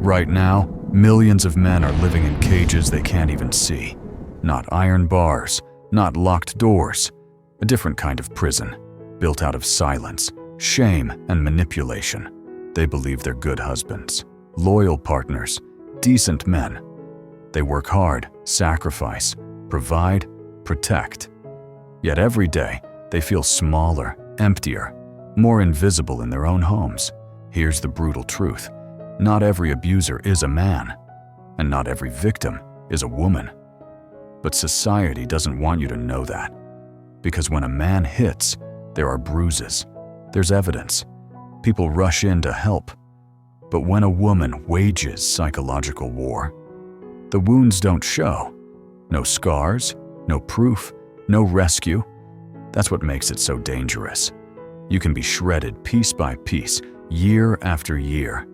Right now, millions of men are living in cages they can't even see. Not iron bars, not locked doors. A different kind of prison, built out of silence, shame, and manipulation. They believe they're good husbands, loyal partners, decent men. They work hard, sacrifice, provide, protect. Yet every day, they feel smaller, emptier, more invisible in their own homes. Here's the brutal truth. Not every abuser is a man, and not every victim is a woman. But society doesn't want you to know that. Because when a man hits, there are bruises. There's evidence. People rush in to help. But when a woman wages psychological war, the wounds don't show. No scars, no proof, no rescue. That's what makes it so dangerous. You can be shredded piece by piece, year after year,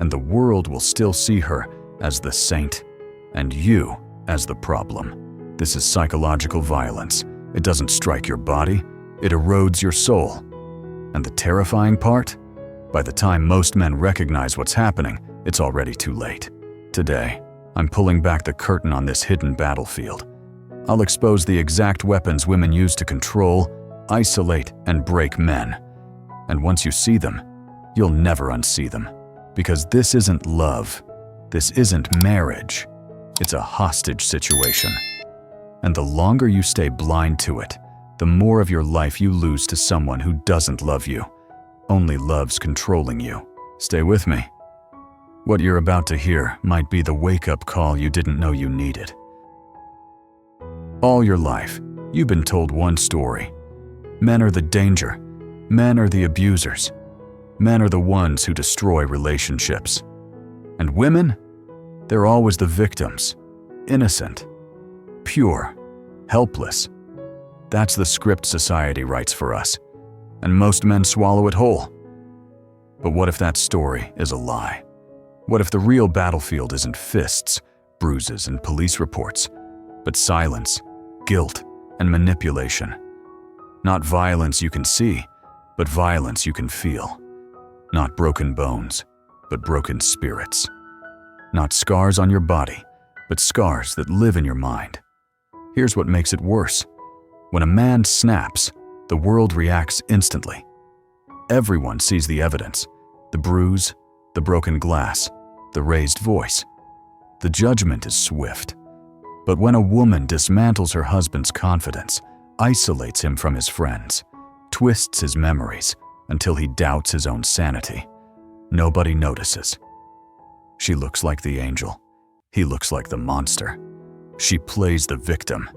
and the world will still see her as the saint and you as the problem. This is psychological violence. It doesn't strike your body, it erodes your soul. And the terrifying part? By the time most men recognize what's happening, it's already too late. Today, I'm pulling back the curtain on this hidden battlefield. I'll expose the exact weapons women use to control, isolate, and break men. And once you see them, you'll never unsee them. Because this isn't love. This isn't marriage. It's a hostage situation. And the longer you stay blind to it, the more of your life you lose to someone who doesn't love you, only loves controlling you. Stay with me. What you're about to hear might be the wake-up call you didn't know you needed. All your life, you've been told one story. Men are the danger. Men are the abusers. Men are the ones who destroy relationships. And women? They're always the victims. Innocent. Pure. Helpless. That's the script society writes for us. And most men swallow it whole. But what if that story is a lie? What if the real battlefield isn't fists, bruises, and police reports, but silence, guilt, and manipulation? Not violence you can see, but violence you can feel. Not broken bones, but broken spirits. Not scars on your body, but scars that live in your mind. Here's what makes it worse. When a man snaps, the world reacts instantly. Everyone sees the evidence, the bruise, the broken glass, the raised voice. The judgment is swift. But when a woman dismantles her husband's confidence, isolates him from his friends, twists his memories until he doubts his own sanity, nobody notices. She looks like the angel. He looks like the monster. She plays the victim.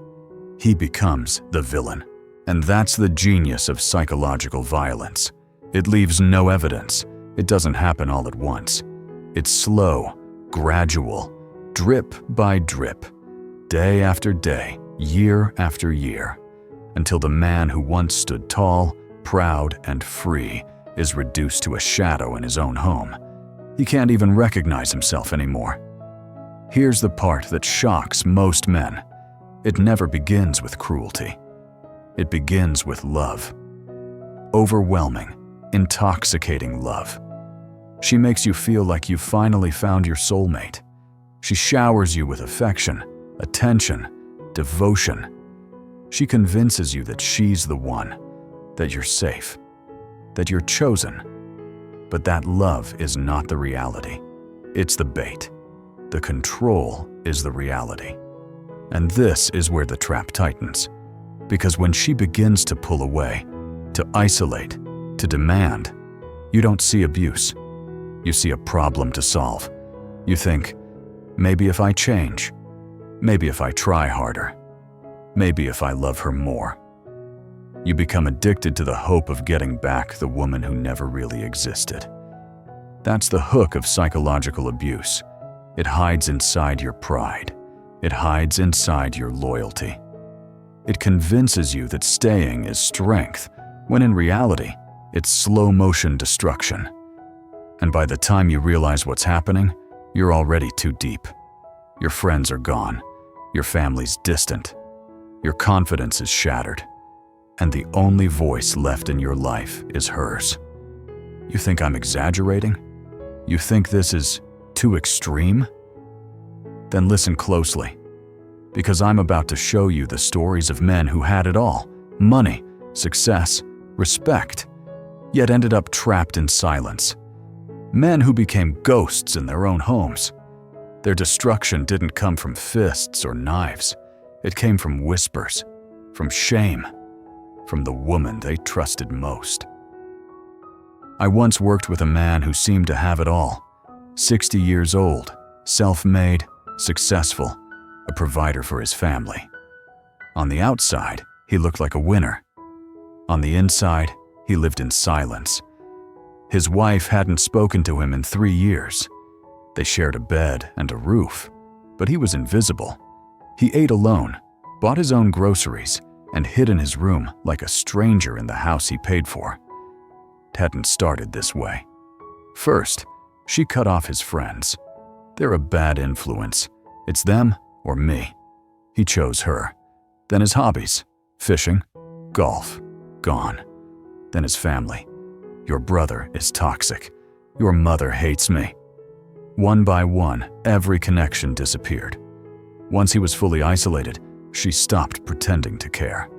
He becomes the villain. And that's the genius of psychological violence. It leaves no evidence. It doesn't happen all at once. It's slow, gradual, drip by drip, day after day, year after year, until the man who once stood tall, proud, and free is reduced to a shadow in his own home. He can't even recognize himself anymore. Here's the part that shocks most men. It never begins with cruelty. It begins with love. Overwhelming, intoxicating love. She makes you feel like you've finally found your soulmate. She showers you with affection, attention, devotion. She convinces you that she's the one, that you're safe, that you're chosen. But that love is not the reality. It's the bait. The control is the reality. And this is where the trap tightens. Because when she begins to pull away, to isolate, to demand, you don't see abuse. You see a problem to solve. You think, maybe if I change, maybe if I try harder, maybe if I love her more. You become addicted to the hope of getting back the woman who never really existed. That's the hook of psychological abuse. It hides inside your pride. It hides inside your loyalty. It convinces you that staying is strength, when in reality, it's slow-motion destruction. And by the time you realize what's happening, you're already too deep. Your friends are gone. Your family's distant. Your confidence is shattered. And the only voice left in your life is hers. You think I'm exaggerating? You think this is Too extreme? Then listen closely, because I'm about to show you the stories of men who had it all: money, success, respect, yet ended up trapped in silence. Men who became ghosts in their own homes. Their destruction didn't come from fists or knives. It came from whispers, from shame, from the woman they trusted most. I once worked with a man who seemed to have it all. 60 years old, self-made, successful, a provider for his family. On the outside, he looked like a winner. On the inside, he lived in silence. His wife hadn't spoken to him in 3 years. They shared a bed and a roof, but he was invisible. He ate alone, bought his own groceries, and hid in his room like a stranger in the house he paid for. It hadn't started this way. First, she cut off his friends. They're a bad influence. It's them or me. He chose her. Then his hobbies: fishing, golf, gone. Then his family. Your brother is toxic. Your mother hates me. One by one, every connection disappeared. Once he was fully isolated, she stopped pretending to care.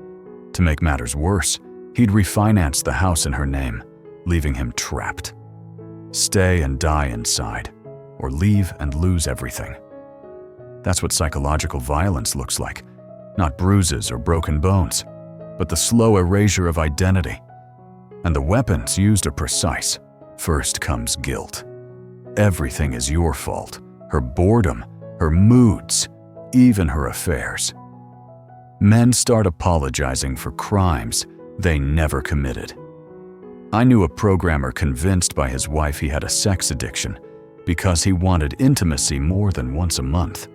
To make matters worse, he'd refinanced the house in her name, leaving him trapped. Stay and die inside, or leave and lose everything. That's what psychological violence looks like. Not bruises or broken bones, but the slow erasure of identity. And the weapons used are precise. First comes guilt. Everything is your fault. Her boredom, her moods, even her affairs. Men start apologizing for crimes they never committed. I knew a programmer convinced by his wife he had a sex addiction because he wanted intimacy more than once a month.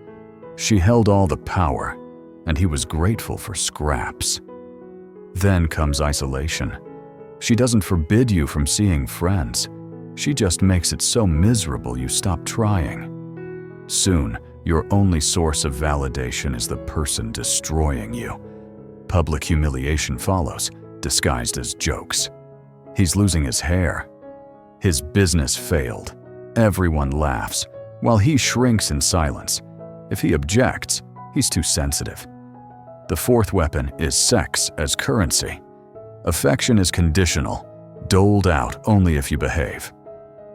She held all the power, and he was grateful for scraps. Then comes isolation. She doesn't forbid you from seeing friends. She just makes it so miserable you stop trying. Soon, your only source of validation is the person destroying you. Public humiliation follows, disguised as jokes. He's losing his hair. His business failed. Everyone laughs, while he shrinks in silence. If he objects, he's too sensitive. The fourth weapon is sex as currency. Affection is conditional, doled out only if you behave.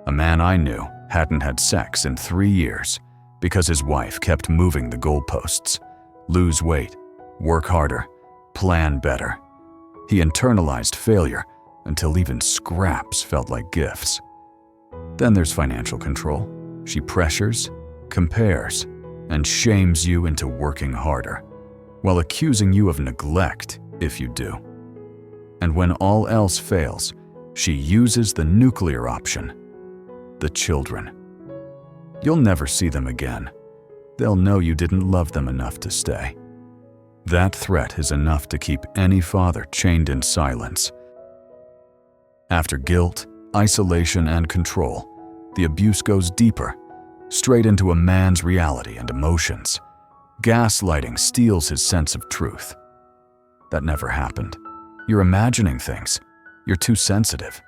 A man I knew hadn't had sex in 3 years because his wife kept moving the goalposts. Lose weight, work harder, plan better. He internalized failure until even scraps felt like gifts. Then there's financial control. She pressures, compares, and shames you into working harder, while accusing you of neglect if you do. And when all else fails, she uses the nuclear option: the children. You'll never see them again. They'll know you didn't love them enough to stay. That threat is enough to keep any father chained in silence. After guilt, isolation, and control, the abuse goes deeper, straight into a man's reality and emotions. Gaslighting steals his sense of truth. That never happened. You're imagining things. You're too sensitive.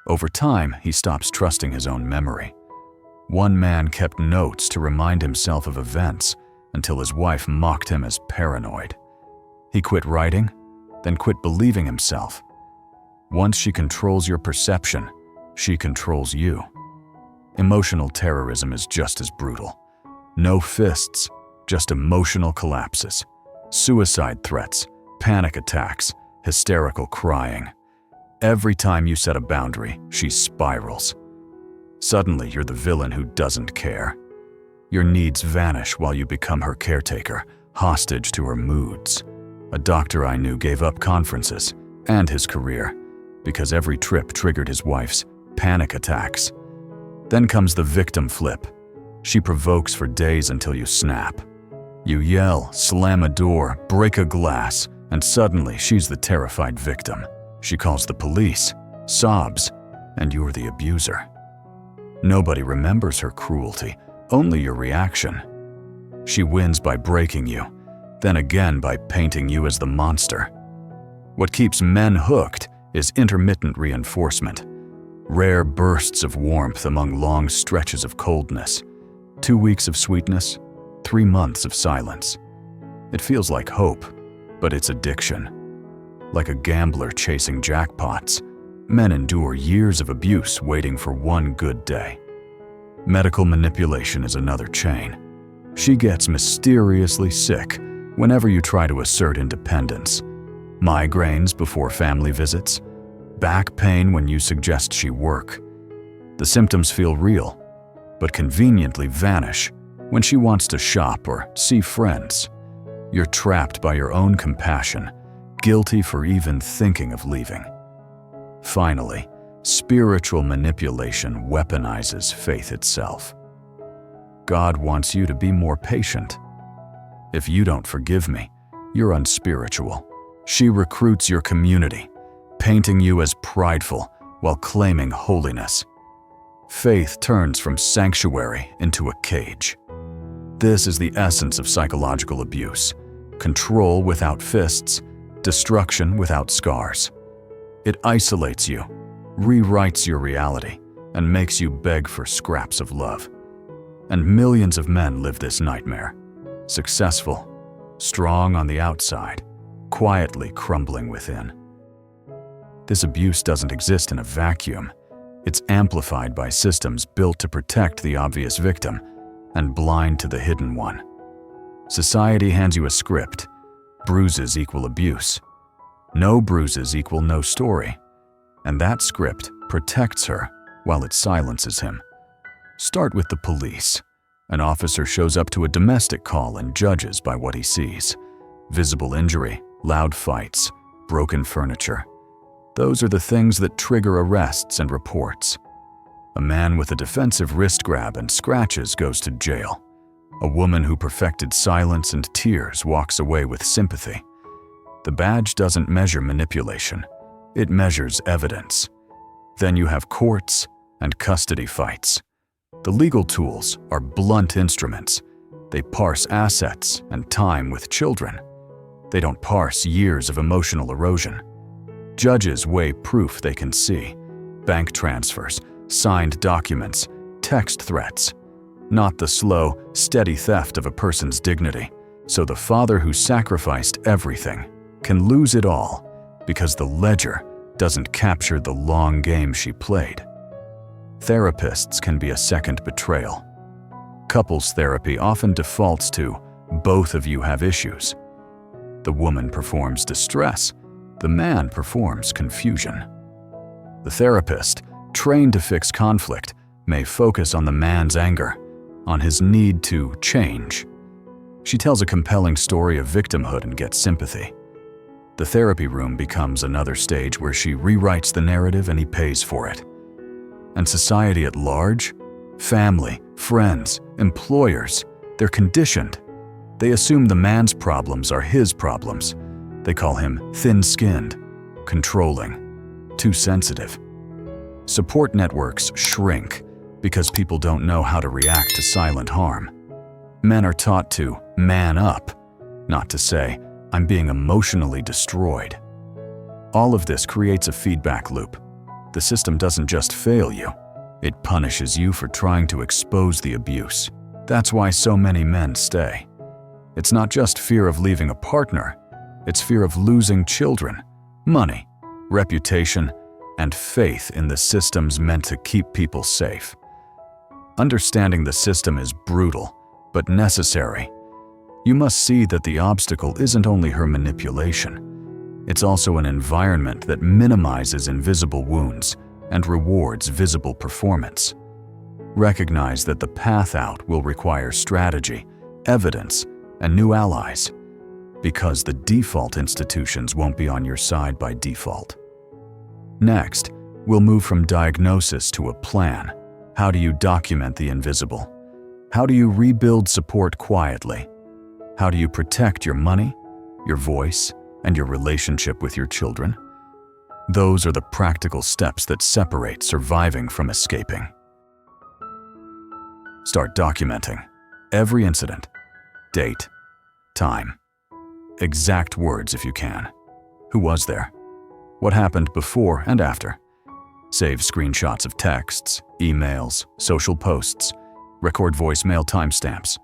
Over time, he stops trusting his own memory. One man kept notes to remind himself of events until his wife mocked him as paranoid. He quit writing, then quit believing himself. Once she controls your perception, she controls you. Emotional terrorism is just as brutal. No fists, just emotional collapses. Suicide threats, panic attacks, hysterical crying. Every time you set a boundary, she spirals. Suddenly, you're the villain who doesn't care. Your needs vanish while you become her caretaker, hostage to her moods. A doctor I knew gave up conferences and his career because every trip triggered his wife's panic attacks. Then comes the victim flip. She provokes for days until you snap. You yell, slam a door, break a glass, and suddenly she's the terrified victim. She calls the police, sobs, and you're the abuser. Nobody remembers her cruelty, only your reaction. She wins by breaking you, then again by painting you as the monster. What keeps men hooked is intermittent reinforcement. Rare bursts of warmth among long stretches of coldness. 2 weeks of sweetness, 3 months of silence. It feels like hope, but it's addiction. Like a gambler chasing jackpots, men endure years of abuse waiting for one good day. Medical manipulation is another chain. She gets mysteriously sick whenever you try to assert independence. Migraines before family visits, back pain when you suggest she work. The symptoms feel real, but conveniently vanish when she wants to shop or see friends. You're trapped by your own compassion, guilty for even thinking of leaving. Finally, spiritual manipulation weaponizes faith itself. God wants you to be more patient. If you don't forgive me, you're unspiritual. She recruits your community, painting you as prideful while claiming holiness. Faith turns from sanctuary into a cage. This is the essence of psychological abuse: control without fists, destruction without scars. It isolates you, rewrites your reality, and makes you beg for scraps of love. And millions of men live this nightmare. Successful, strong on the outside, quietly crumbling within. This abuse doesn't exist in a vacuum. It's amplified by systems built to protect the obvious victim and blind to the hidden one. Society hands you a script. Bruises equal abuse. No bruises equal no story. And that script protects her while it silences him. Start with the police. An officer shows up to a domestic call and judges by what he sees. Visible injury, loud fights, broken furniture. Those are the things that trigger arrests and reports. A man with a defensive wrist grab and scratches goes to jail. A woman who perfected silence and tears walks away with sympathy. The badge doesn't measure manipulation. It measures evidence. Then you have courts and custody fights. The legal tools are blunt instruments. They parse assets and time with children. They don't parse years of emotional erosion. Judges weigh proof they can see: bank transfers, signed documents, text threats. Not the slow, steady theft of a person's dignity. So the father who sacrificed everything can lose it all because the ledger doesn't capture the long game she played. Therapists can be a second betrayal. Couples therapy often defaults to both of you have issues. The woman performs distress. The man performs confusion. The therapist, trained to fix conflict, may focus on the man's anger, on his need to change. She tells a compelling story of victimhood and gets sympathy. The therapy room becomes another stage where she rewrites the narrative and he pays for it. And society at large, family, friends, employers, they're conditioned. They assume the man's problems are his problems. They call him thin-skinned, controlling, too sensitive. Support networks shrink because people don't know how to react to silent harm. Men are taught to man up, not to say, I'm being emotionally destroyed. All of this creates a feedback loop. The system doesn't just fail you, it punishes you for trying to expose the abuse. That's why so many men stay. It's not just fear of leaving a partner, it's fear of losing children, money, reputation, and faith in the systems meant to keep people safe. Understanding the system is brutal, but necessary. You must see that the obstacle isn't only her manipulation. It's also an environment that minimizes invisible wounds and rewards visible performance. Recognize that the path out will require strategy, evidence, and new allies, because the default institutions won't be on your side by default. Next, we'll move from diagnosis to a plan. How do you document the invisible? How do you rebuild support quietly? How do you protect your money, your voice, and your relationship with your children? Those are the practical steps that separate surviving from escaping. Start documenting every incident, date, time, exact words if you can. Who was there? What happened before and after? Save screenshots of texts, emails, social posts. Record voicemail timestamps.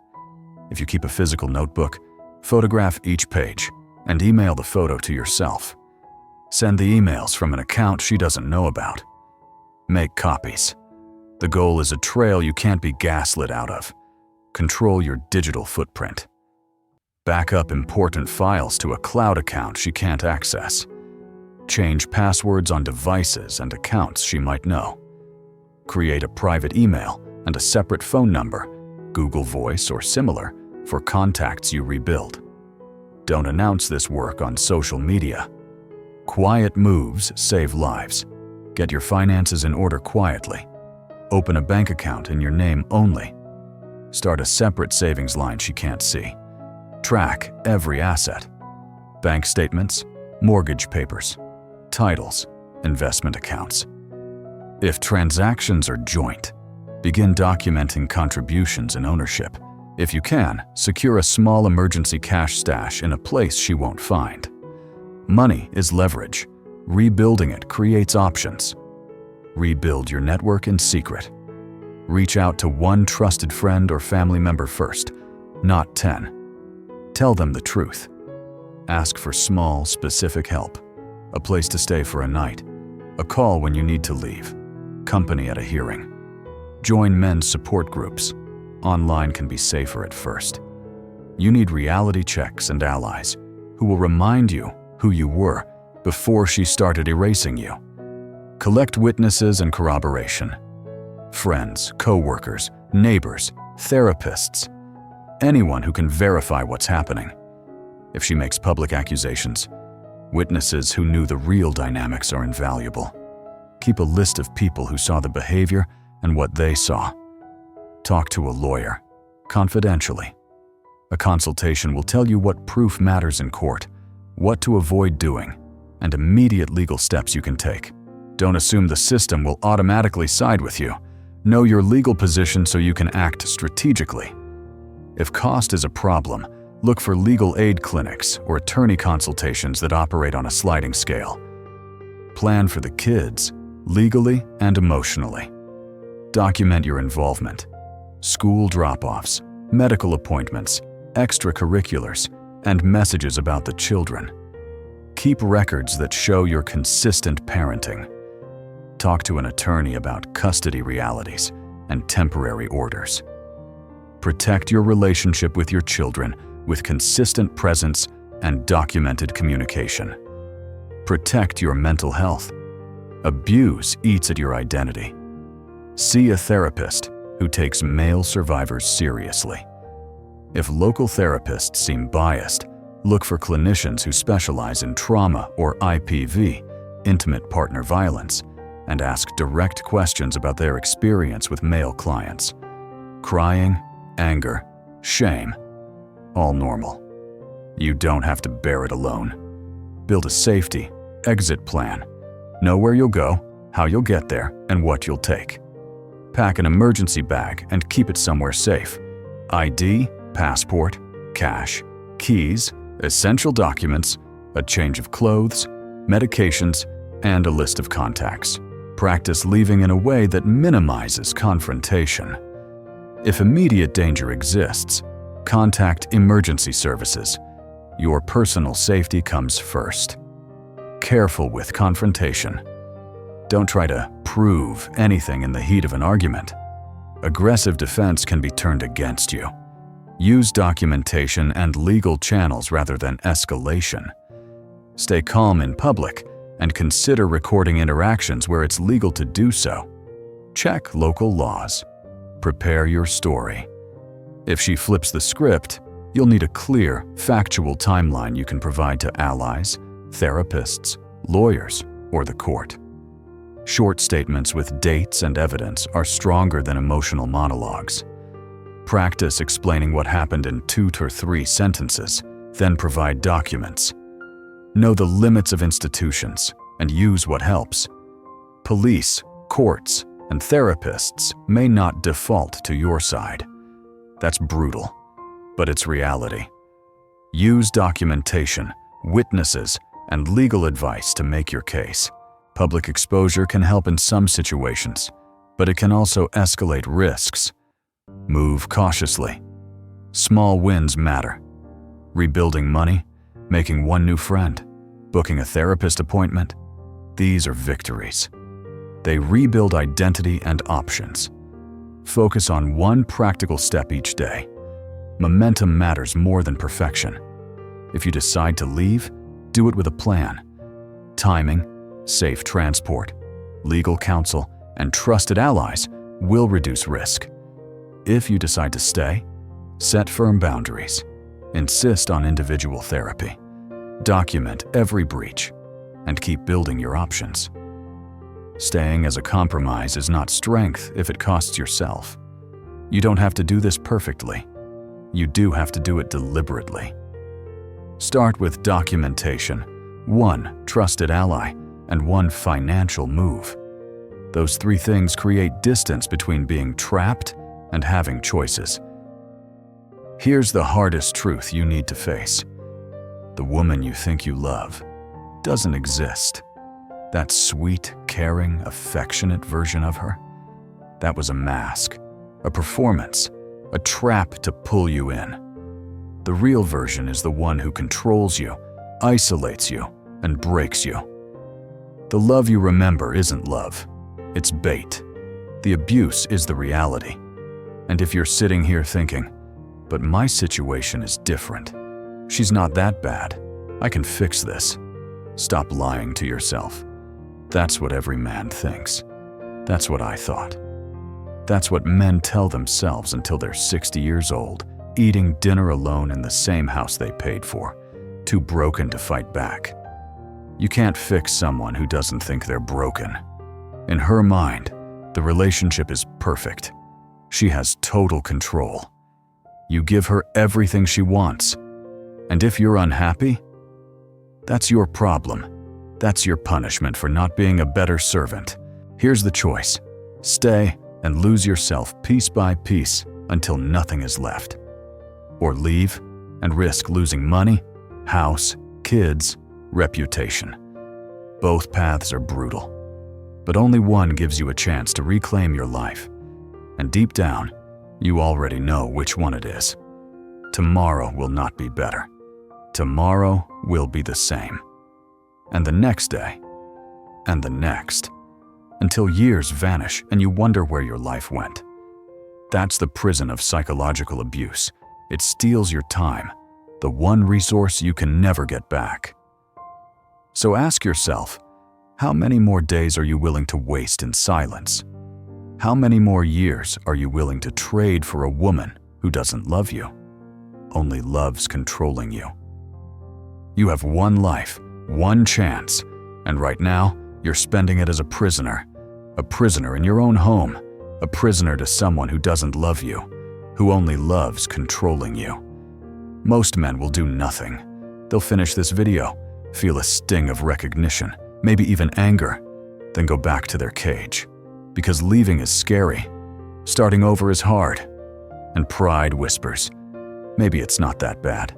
If you keep a physical notebook, photograph each page and email the photo to yourself. Send the emails from an account she doesn't know about. Make copies. The goal is a trail you can't be gaslit out of. Control your digital footprint. Back up important files to a cloud account she can't access. Change passwords on devices and accounts she might know. Create a private email and a separate phone number, Google Voice or similar, for contacts you rebuild. Don't announce this work on social media. Quiet moves save lives. Get your finances in order quietly. Open a bank account in your name only. Start a separate savings line she can't see. Track every asset. Bank statements, mortgage papers, titles, investment accounts. If transactions are joint, begin documenting contributions and ownership. If you can, secure a small emergency cash stash in a place she won't find. Money is leverage. Rebuilding it creates options. Rebuild your network in secret. Reach out to one trusted friend or family member first, not 10. Tell them the truth. Ask for small, specific help. A place to stay for a night. A call when you need to leave. Company at a hearing. Join men's support groups. Online can be safer at first. You need reality checks and allies who will remind you who you were before she started erasing you. Collect witnesses and corroboration. Friends, co-workers, neighbors, therapists, anyone who can verify what's happening. If she makes public accusations, witnesses who knew the real dynamics are invaluable. Keep a list of people who saw the behavior and what they saw. Talk to a lawyer, confidentially. A consultation will tell you what proof matters in court, what to avoid doing, and immediate legal steps you can take. Don't assume the system will automatically side with you. Know your legal position so you can act strategically. If cost is a problem, look for legal aid clinics or attorney consultations that operate on a sliding scale. Plan for the kids, legally and emotionally. Document your involvement. School drop-offs, medical appointments, extracurriculars, and messages about the children. Keep records that show your consistent parenting. Talk to an attorney about custody realities and temporary orders. Protect your relationship with your children with consistent presence and documented communication. Protect your mental health. Abuse eats at your identity. See a therapist who takes male survivors seriously. If local therapists seem biased, look for clinicians who specialize in trauma or IPV, intimate partner violence, and ask direct questions about their experience with male clients. Crying, anger, shame, all normal. You don't have to bear it alone. Build a safety, exit plan. Know where you'll go, how you'll get there, and what you'll take. Pack an emergency bag and keep it somewhere safe. ID, passport, cash, keys, essential documents, a change of clothes, medications, and a list of contacts. Practice leaving in a way that minimizes confrontation. If immediate danger exists, contact emergency services. Your personal safety comes first. Careful with confrontation. Don't try to prove anything in the heat of an argument. Aggressive defense can be turned against you. Use documentation and legal channels rather than escalation. Stay calm in public and consider recording interactions where it's legal to do so. Check local laws. Prepare your story. If she flips the script, you'll need a clear, factual timeline you can provide to allies, therapists, lawyers, or the court. Short statements with dates and evidence are stronger than emotional monologues. Practice explaining what happened in 2 to 3 sentences, then provide documents. Know the limits of institutions and use what helps. Police, courts, and therapists may not default to your side. That's brutal, but it's reality. Use documentation, witnesses, and legal advice to make your case. Public exposure can help in some situations, but it can also escalate risks. Move cautiously. Small wins matter. Rebuilding money, making one new friend, booking a therapist appointment, these are victories. They rebuild identity and options. Focus on one practical step each day. Momentum matters more than perfection. If you decide to leave, do it with a plan. Timing, safe transport, legal counsel, and trusted allies will reduce risk. If you decide to stay, set firm boundaries. Insist on individual therapy. Document every breach, and keep building your options. Staying as a compromise is not strength if it costs yourself. You don't have to do this perfectly. You do have to do it deliberately. Start with documentation, one trusted ally, and one financial move. Those three things create distance between being trapped and having choices. Here's the hardest truth you need to face. The woman you think you love doesn't exist. That sweet, caring, affectionate version of her, that was a mask, a performance, a trap to pull you in. The real version is the one who controls you, isolates you, and breaks you. The love you remember isn't love. It's bait. The abuse is the reality. And if you're sitting here thinking, but my situation is different. She's not that bad. I can fix this. Stop lying to yourself. That's what every man thinks. That's what I thought. That's what men tell themselves until they're 60 years old, eating dinner alone in the same house they paid for, too broken to fight back. You can't fix someone who doesn't think they're broken. In her mind, the relationship is perfect. She has total control. You give her everything she wants. And if you're unhappy, that's your problem. That's your punishment for not being a better servant. Here's the choice. Stay and lose yourself piece by piece until nothing is left. Or leave and risk losing money, house, kids, reputation. Both paths are brutal, but only one gives you a chance to reclaim your life. And deep down, you already know which one it is. Tomorrow will not be better. Tomorrow will be the same. And the next day, and the next, until years vanish and you wonder where your life went. That's the prison of psychological abuse. It steals your time, the one resource you can never get back. So ask yourself, how many more days are you willing to waste in silence? How many more years are you willing to trade for a woman who doesn't love you, only loves controlling you? You have one life, one chance, and right now, you're spending it as a prisoner in your own home, a prisoner to someone who doesn't love you, who only loves controlling you. Most men will do nothing. They'll finish this video, feel a sting of recognition, maybe even anger, then go back to their cage. Because leaving is scary, starting over is hard, and pride whispers, maybe it's not that bad.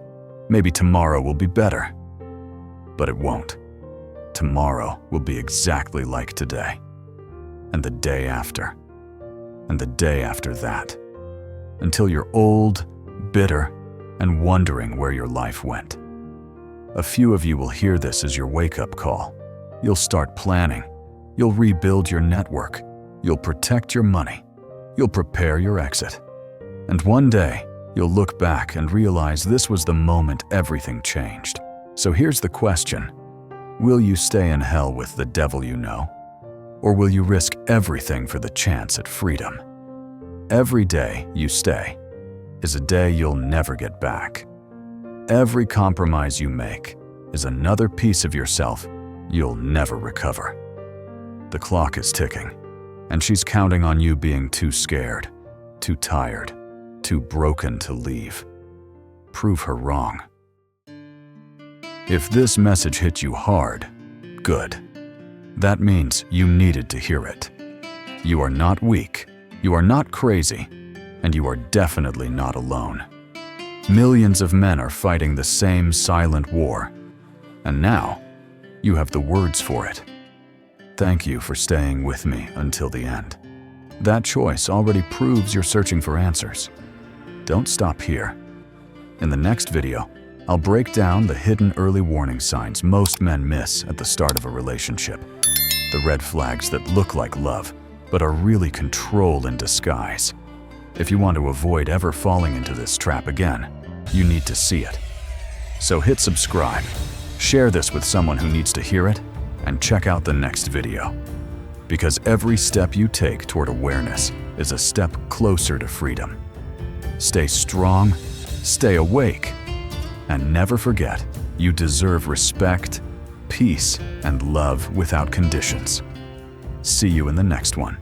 Maybe tomorrow will be better. But it won't. Tomorrow will be exactly like today, and the day after, and the day after that, until you're old, bitter, and wondering where your life went. A few of you will hear this as your wake-up call. You'll start planning. You'll rebuild your network. You'll protect your money. You'll prepare your exit. And one day, you'll look back and realize this was the moment everything changed. So here's the question. Will you stay in hell with the devil you know? Or will you risk everything for the chance at freedom? Every day you stay is a day you'll never get back. Every compromise you make is another piece of yourself you'll never recover. The clock is ticking, and she's counting on you being too scared, too tired, too broken to leave. Prove her wrong. If this message hit you hard, good. That means you needed to hear it. You are not weak, you are not crazy, and you are definitely not alone. Millions of men are fighting the same silent war, and now you have the words for it. Thank you for staying with me until the end. That choice already proves you're searching for answers. Don't stop here. In the next video, I'll break down the hidden early warning signs most men miss at the start of a relationship. The red flags that look like love, but are really control in disguise. If you want to avoid ever falling into this trap again, you need to see it. So hit subscribe, share this with someone who needs to hear it, and check out the next video. Because every step you take toward awareness is a step closer to freedom. Stay strong, stay awake, and never forget, you deserve respect, peace, and love without conditions. See you in the next one.